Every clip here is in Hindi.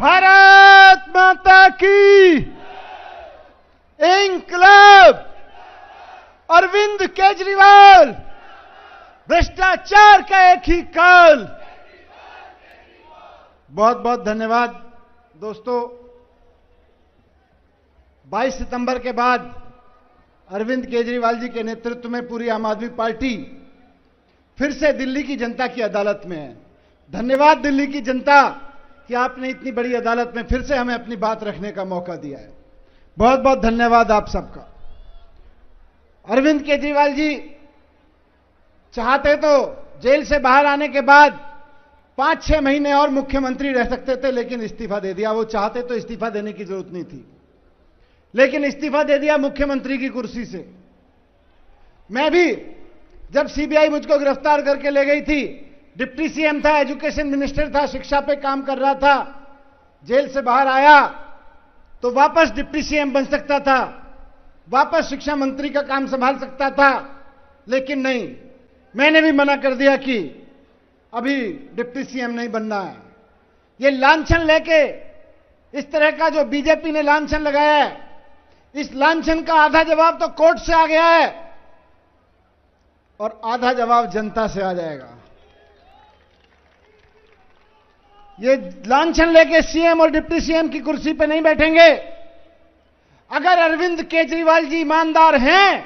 भारत माता की। इंकलाब। अरविंद केजरीवाल। भ्रष्टाचार का एक ही काल। बहुत बहुत धन्यवाद दोस्तों। 22 सितंबर के बाद अरविंद केजरीवाल जी के नेतृत्व में पूरी आम आदमी पार्टी फिर से दिल्ली की जनता की अदालत में है। धन्यवाद दिल्ली की जनता कि आपने इतनी बड़ी अदालत में फिर से हमें अपनी बात रखने का मौका दिया है। बहुत बहुत धन्यवाद आप सबका। अरविंद केजरीवाल जी चाहते तो जेल से बाहर आने के बाद 5-6 महीने और मुख्यमंत्री रह सकते थे, लेकिन इस्तीफा दे दिया। वो चाहते तो इस्तीफा देने की जरूरत नहीं थी, लेकिन इस्तीफा दे दिया मुख्यमंत्री की कुर्सी से। मैं भी जब सीबीआई मुझको गिरफ्तार करके ले गई थी, डिप्टी सीएम था, एजुकेशन मिनिस्टर था, शिक्षा पे काम कर रहा था। जेल से बाहर आया तो वापस डिप्टी सीएम बन सकता था, वापस शिक्षा मंत्री का काम संभाल सकता था, लेकिन नहीं, मैंने भी मना कर दिया कि अभी डिप्टी सीएम नहीं बनना है। ये लांछन लेके इस तरह का जो बीजेपी ने लांछन लगाया है, इस लांछन का आधा जवाब तो कोर्ट से आ गया है और आधा जवाब जनता से आ जाएगा। ये लांछन लेके सीएम और डिप्टी सीएम की कुर्सी पे नहीं बैठेंगे। अगर अरविंद केजरीवाल जी ईमानदार हैं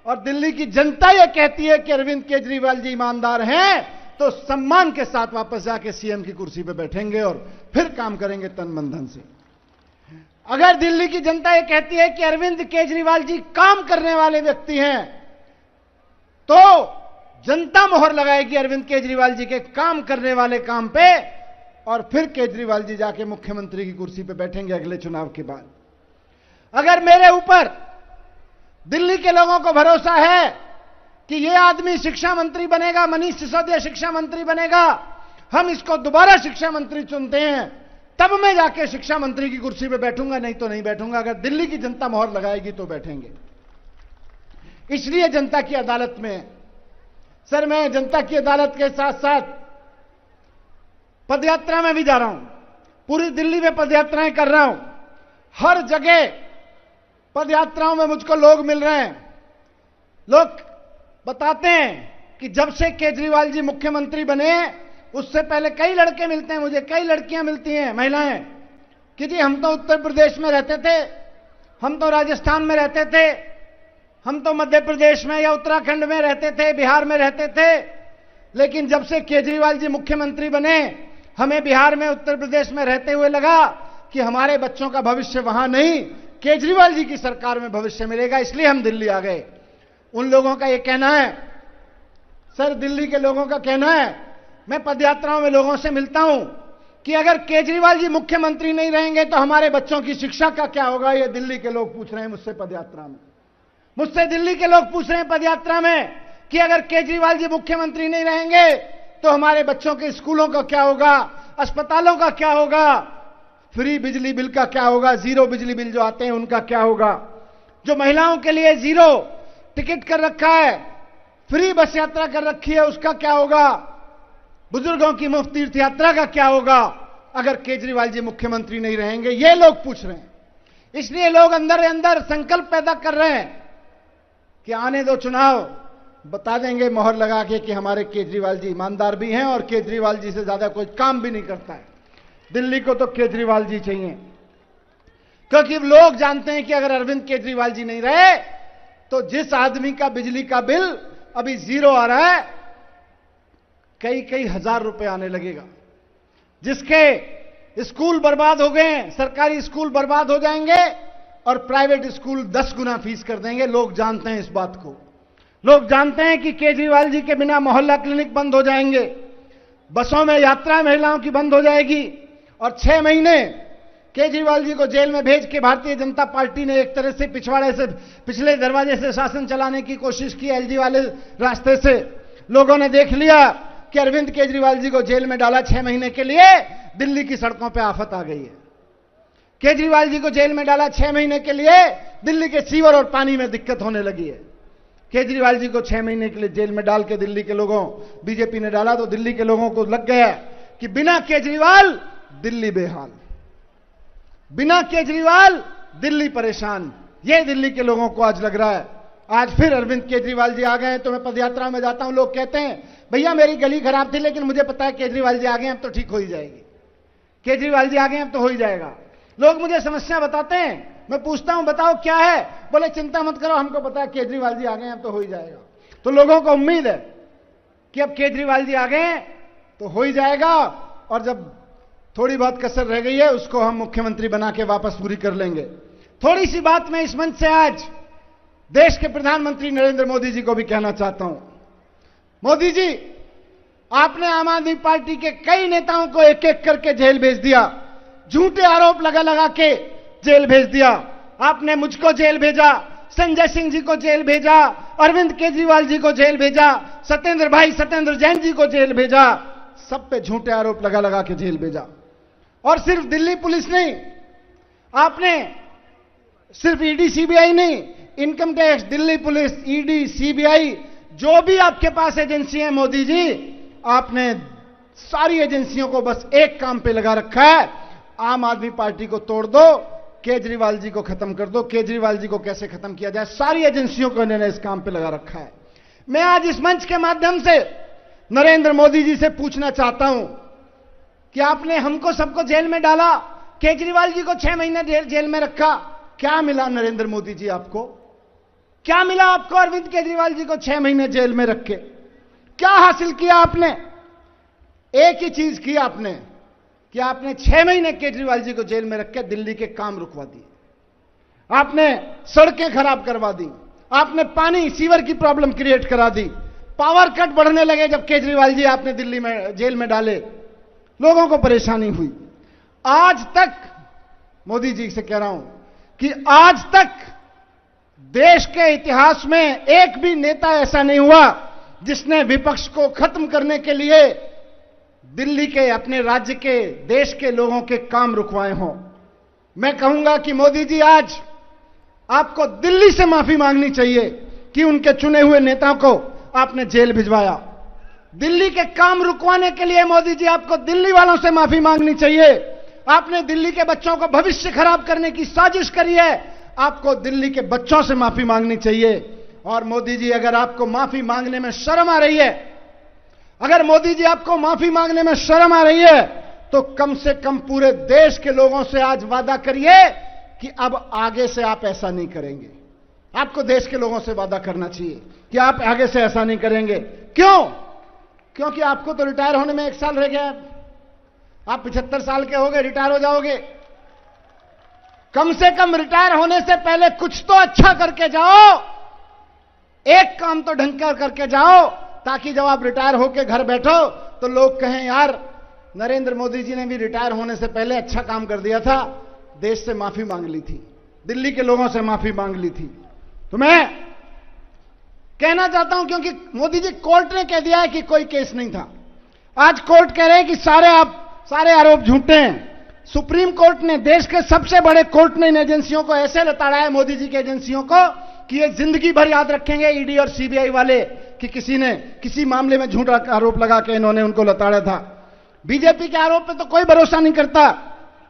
और दिल्ली की जनता ये कहती है कि अरविंद केजरीवाल जी ईमानदार हैं, तो सम्मान के साथ वापस जाके सीएम की कुर्सी पे बैठेंगे और फिर काम करेंगे तन मन धन से। अगर दिल्ली की जनता ये कहती है कि अरविंद केजरीवाल जी काम करने वाले व्यक्ति हैं, तो जनता मोहर लगाएगी अरविंद केजरीवाल जी के काम करने वाले काम पे, और फिर केजरीवाल जी जाके मुख्यमंत्री की कुर्सी पे बैठेंगे अगले चुनाव के बाद। अगर मेरे ऊपर दिल्ली के लोगों को भरोसा है कि ये आदमी शिक्षा मंत्री बनेगा, मनीष सिसोदिया शिक्षा मंत्री बनेगा, हम इसको दोबारा शिक्षा मंत्री चुनते हैं, तब मैं जाके शिक्षा मंत्री की कुर्सी पे बैठूंगा, नहीं तो नहीं बैठूंगा। अगर दिल्ली की जनता मोहर लगाएगी तो बैठेंगे। इसलिए जनता की अदालत में सर, मैं जनता की अदालत के साथ साथ पदयात्रा में भी जा रहा हूं, पूरी दिल्ली में पदयात्राएं कर रहा हूं। हर जगह पदयात्राओं में मुझको लोग मिल रहे हैं। लोग बताते हैं कि जब से केजरीवाल जी मुख्यमंत्री बने, उससे पहले कई लड़के मिलते हैं मुझे, कई लड़कियां मिलती हैं, महिलाएं, कि जी हम तो उत्तर प्रदेश में रहते थे, हम तो राजस्थान में रहते थे, हम तो मध्य प्रदेश में या उत्तराखंड में रहते थे, बिहार में रहते थे, लेकिन जब से केजरीवाल जी मुख्यमंत्री बने, हमें बिहार में, उत्तर प्रदेश में रहते हुए लगा कि हमारे बच्चों का भविष्य वहां नहीं, केजरीवाल जी की सरकार में भविष्य मिलेगा, इसलिए हम दिल्ली आ गए। उन लोगों का यह कहना है, सर दिल्ली के लोगों का कहना है, मैं पदयात्राओं में लोगों से मिलता हूं कि अगर केजरीवाल जी मुख्यमंत्री नहीं रहेंगे तो हमारे बच्चों की शिक्षा का क्या होगा। ये दिल्ली के लोग पूछ रहे हैं मुझसे पदयात्रा में। मुझसे दिल्ली के लोग पूछ रहे हैं पदयात्रा में कि अगर केजरीवाल जी मुख्यमंत्री नहीं रहेंगे तो हमारे बच्चों के स्कूलों का क्या होगा, अस्पतालों का क्या होगा, फ्री बिजली बिल का क्या होगा, जीरो बिजली बिल जो आते हैं उनका क्या होगा, जो महिलाओं के लिए जीरो टिकट कर रखा है, फ्री बस यात्रा कर रखी है, उसका क्या होगा, बुजुर्गों की मुफ्त तीर्थ यात्रा का क्या होगा अगर केजरीवाल जी मुख्यमंत्री नहीं रहेंगे। ये लोग पूछ रहे हैं। इसलिए लोग अंदर अंदर संकल्प पैदा कर रहे हैं कि आने दो चुनाव, बता देंगे मोहर लगा के कि हमारे केजरीवाल जी ईमानदार भी हैं और केजरीवाल जी से ज्यादा कोई काम भी नहीं करता है। दिल्ली को तो केजरीवाल जी चाहिए, क्योंकि लोग जानते हैं कि अगर अरविंद केजरीवाल जी नहीं रहे तो जिस आदमी का बिजली का बिल अभी जीरो आ रहा है, कई कई हजार रुपए आने लगेगा, जिसके स्कूल बर्बाद हो गए, सरकारी स्कूल बर्बाद हो जाएंगे और प्राइवेट स्कूल 10 गुना फीस कर देंगे। लोग जानते हैं इस बात को। लोग जानते हैं कि केजरीवाल जी के बिना मोहल्ला क्लिनिक बंद हो जाएंगे, बसों में यात्रा महिलाओं की बंद हो जाएगी, और 6 महीने केजरीवाल जी को जेल में भेज के भारतीय जनता पार्टी ने एक तरह से पिछवाड़े से, पिछले दरवाजे से शासन चलाने की कोशिश की, एलजी वाले रास्ते से। लोगों ने देख लिया कि अरविंद केजरीवाल जी को जेल में डाला 6 महीने के लिए, दिल्ली की सड़कों पर आफत आ गई है। केजरीवाल जी को जेल में डाला 6 महीने के लिए, दिल्ली के सीवर और पानी में दिक्कत होने लगी है। केजरीवाल जी को 6 महीने के लिए जेल में डाल के दिल्ली के लोगों, बीजेपी ने डाला तो दिल्ली के लोगों को लग गया कि बिना केजरीवाल दिल्ली बेहाल। बिना केजरीवाल दिल्ली परेशान, ये दिल्ली के लोगों को आज लग रहा है। आज फिर अरविंद केजरीवाल जी आ गए हैं, तो मैं पदयात्रा में जाता हूं, लोग कहते हैं भैया मेरी गली खराब थी लेकिन मुझे पता है केजरीवाल जी आ गए अब तो ठीक हो ही जाएगी, केजरीवाल जी आ गए अब तो हो ही जाएगा। लोग मुझे समस्या बताते हैं, मैं पूछता हूं बताओ क्या है, बोले चिंता मत करो हमको पता है केजरीवाल जी आ गए अब तो हो ही जाएगा। तो लोगों को उम्मीद है कि अब केजरीवाल जी आ गए तो हो ही जाएगा, और जब थोड़ी बहुत कसर रह गई है उसको हम मुख्यमंत्री बना के वापस पूरी कर लेंगे। थोड़ी सी बात मैं इस मंच से आज देश के प्रधानमंत्री नरेंद्र मोदी जी को भी कहना चाहता हूं। मोदी जी, आपने आम आदमी पार्टी के कई नेताओं को एक एक करके जेल भेज दिया, झूठे आरोप लगा लगा के जेल भेज दिया। आपने मुझको जेल भेजा, संजय सिंह जी को जेल भेजा, अरविंद केजरीवाल जी को जेल भेजा, सत्येंद्र जैन जी को जेल भेजा, सब पे झूठे आरोप लगा लगा के जेल भेजा। और सिर्फ दिल्ली पुलिस नहीं, आपने सिर्फ ईडी सीबीआई नहीं, income tax, Delhi police, ED CBI, जो भी आपके पास एजेंसी है मोदी जी, आपने सारी एजेंसियों को बस एक काम पे लगा रखा है, आम आदमी पार्टी को तोड़ दो, केजरीवाल जी को खत्म कर दो। केजरीवाल जी को कैसे खत्म किया जाए, सारी एजेंसियों को इन्होंने इस काम पे लगा रखा है। मैं आज इस मंच के माध्यम से नरेंद्र मोदी जी से पूछना चाहता हूं कि आपने हमको सबको जेल में डाला, केजरीवाल जी को 6 महीने जेल में रखा, क्या मिला नरेंद्र मोदी जी आपको? क्या मिला आपको अरविंद केजरीवाल जी को 6 महीने जेल में रख के? क्या हासिल किया आपने? एक ही चीज की आपने कि आपने 6 महीने केजरीवाल जी को जेल में रख के दिल्ली के काम रुकवा दिए, आपने सड़कें खराब करवा दी, आपने पानी सीवर की प्रॉब्लम क्रिएट करा दी, पावर कट बढ़ने लगे जब केजरीवाल जी आपने दिल्ली में जेल में डाले, लोगों को परेशानी हुई। आज तक मोदी जी से कह रहा हूं कि आज तक देश के इतिहास में एक भी नेता ऐसा नहीं हुआ जिसने विपक्ष को खत्म करने के लिए दिल्ली के, अपने राज्य के, देश के लोगों के काम रुकवाए हों। मैं कहूंगा कि मोदी जी आज आपको दिल्ली से माफी मांगनी चाहिए कि उनके चुने हुए नेताओं को आपने जेल भिजवाया। दिल्ली के काम रुकवाने के लिए मोदी जी आपको दिल्ली वालों से माफी मांगनी चाहिए। आपने दिल्ली के बच्चों का भविष्य खराब करने की साजिश करी है, आपको दिल्ली के बच्चों से माफी मांगनी चाहिए। और मोदी जी, अगर आपको माफी मांगने में शर्म आ रही है, अगर मोदी जी आपको माफी मांगने में शर्म आ रही है, तो कम से कम पूरे देश के लोगों से आज वादा करिए कि अब आगे से आप ऐसा नहीं करेंगे। आपको देश के लोगों से वादा करना चाहिए कि आप आगे से ऐसा नहीं करेंगे। क्यों? क्योंकि आपको तो रिटायर होने में 1 साल रह गया। आप 75 साल के हो गए, रिटायर हो जाओगे। कम से कम रिटायर होने से पहले कुछ तो अच्छा करके जाओ, एक काम तो ढंग कर करके जाओ, ताकि जब आप रिटायर होकर घर बैठो तो लोग कहें यार नरेंद्र मोदी जी ने भी रिटायर होने से पहले अच्छा काम कर दिया था, देश से माफी मांग ली थी, दिल्ली के लोगों से माफी मांग ली थी। तो मैं कहना चाहता हूं, क्योंकि मोदी जी, कोर्ट ने कह दिया है कि कोई केस नहीं था। आज कोर्ट कह रहे हैं कि सारे आरोप झूठे हैं। सुप्रीम कोर्ट ने, देश के सबसे बड़े कोर्ट ने इन एजेंसियों को ऐसे लताड़ा है, मोदी जी की एजेंसियों को, कि ये जिंदगी भर याद रखेंगे ईडी और सीबीआई वाले कि किसी ने किसी मामले में झूठा आरोप लगा के इन्होंने उनको लताड़ा था। बीजेपी के आरोप पे तो कोई भरोसा नहीं करता,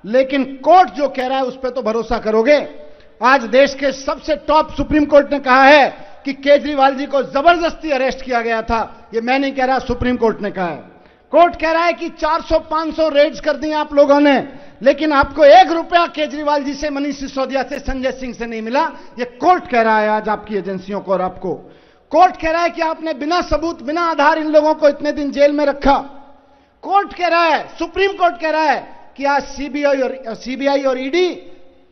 लेकिन कोर्ट जो कह रहा है उस पर तो भरोसा करोगे। आज देश के सबसे टॉप सुप्रीम कोर्ट ने कहा है कि केजरीवाल जी को जबरदस्ती अरेस्ट किया गया था। ये मैं नहीं कह रहा, सुप्रीम कोर्ट ने कहा है। कोर्ट कह रहा है कि 400-500 रेड्स कर दी आप लोगों ने, लेकिन आपको 1 रुपया केजरीवाल जी से, मनीष सिसोदिया से, संजय सिंह से नहीं मिला। ये कोर्ट कह रहा है आज आपकी एजेंसियों को और आपको। कोर्ट कह रहा है कि आपने बिना सबूत, बिना आधार इन लोगों को इतने दिन जेल में रखा। कोर्ट कह रहा है, सुप्रीम कोर्ट कह रहा है कि आज सीबीआई और ईडी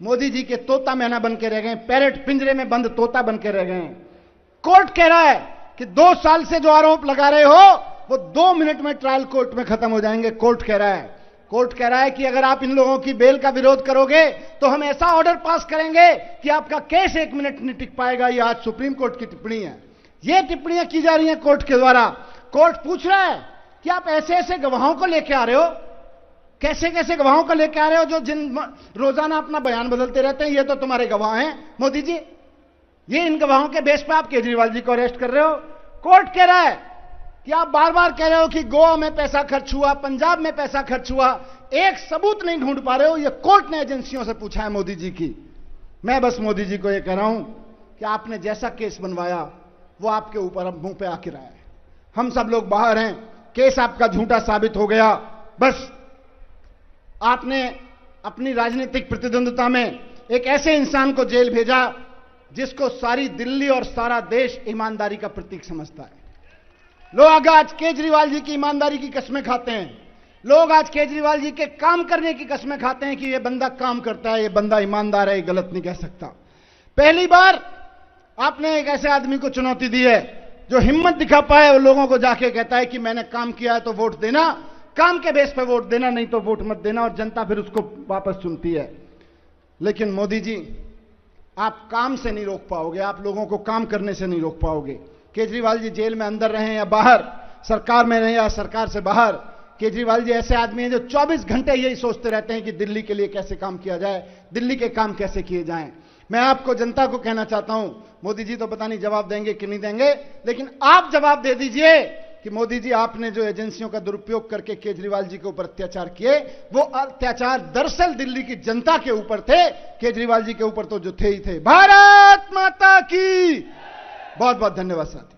मोदी जी के तोता मैना बन के रह गए, पैरेट पिंजरे में बंद तोता बन के रह गए। कोर्ट कह रहा है कि 2 साल से जो आरोप लगा रहे हो वो 2 मिनट में ट्रायल कोर्ट में खत्म हो जाएंगे। कोर्ट कह रहा है, कोर्ट कह रहा है कि अगर आप इन लोगों की बेल का विरोध करोगे तो हम ऐसा ऑर्डर पास करेंगे कि आपका केस 1 मिनट नहीं टिक पाएगा। ये आज सुप्रीम कोर्ट की टिप्पणी है। ये टिप्पणियां की जा रही हैं कोर्ट के द्वारा। कोर्ट पूछ रहा है कि आप ऐसे ऐसे गवाहों को लेके आ रहे हो, कैसे कैसे गवाहों को लेके आ रहे हो जो जिन रोजाना अपना बयान बदलते रहते हैं। ये तो तुम्हारे गवाह हैं मोदी जी, ये इन गवाहों के बेस पर आप केजरीवाल जी को अरेस्ट कर रहे हो। कोर्ट कह रहा है कि आप बार बार कह रहे हो कि गोवा में पैसा खर्च हुआ, पंजाब में पैसा खर्च हुआ, एक सबूत नहीं ढूंढ पा रहे हो। ये कोर्ट ने एजेंसियों से पूछा है मोदी जी की। मैं बस मोदी जी को ये कह रहा हूं कि आपने जैसा केस बनवाया वो आपके ऊपर अब मुंह पे आके रहा है। हम सब लोग बाहर हैं, केस आपका झूठा साबित हो गया। बस आपने अपनी राजनीतिक प्रतिद्वंद्विता में एक ऐसे इंसान को जेल भेजा जिसको सारी दिल्ली और सारा देश ईमानदारी का प्रतीक समझता है। लोग आज केजरीवाल जी की ईमानदारी की कसमें खाते हैं। लोग आज केजरीवाल जी के काम करने की कसमें खाते हैं कि ये बंदा काम करता है, ये बंदा ईमानदार है, ये गलत नहीं कह सकता। पहली बार आपने एक ऐसे आदमी को चुनौती दी है जो हिम्मत दिखा पाए और लोगों को जाके कहता है कि मैंने काम किया है तो वोट देना, काम के बेस पे वोट देना, नहीं तो वोट मत देना, और जनता फिर उसको वापस चुनती है। लेकिन मोदी जी, आप काम से नहीं रोक पाओगे, आप लोगों को काम करने से नहीं रोक पाओगे। केजरीवाल जी जेल में अंदर रहे या बाहर, सरकार में रहे या सरकार से बाहर, केजरीवाल जी ऐसे आदमी हैं जो 24 घंटे यही सोचते रहते हैं कि दिल्ली के लिए कैसे काम किया जाए, दिल्ली के काम कैसे किए जाएं। मैं आपको, जनता को कहना चाहता हूं, मोदी जी तो पता नहीं जवाब देंगे कि नहीं देंगे, लेकिन आप जवाब दे दीजिए कि मोदी जी, आपने जो एजेंसियों का दुरुपयोग करके केजरीवाल जी के ऊपर अत्याचार किए, वो अत्याचार दरअसल दिल्ली की जनता के ऊपर थे, केजरीवाल जी के ऊपर तो जो थे ही थे। भारत माता की। बहुत बहुत धन्यवाद साथी।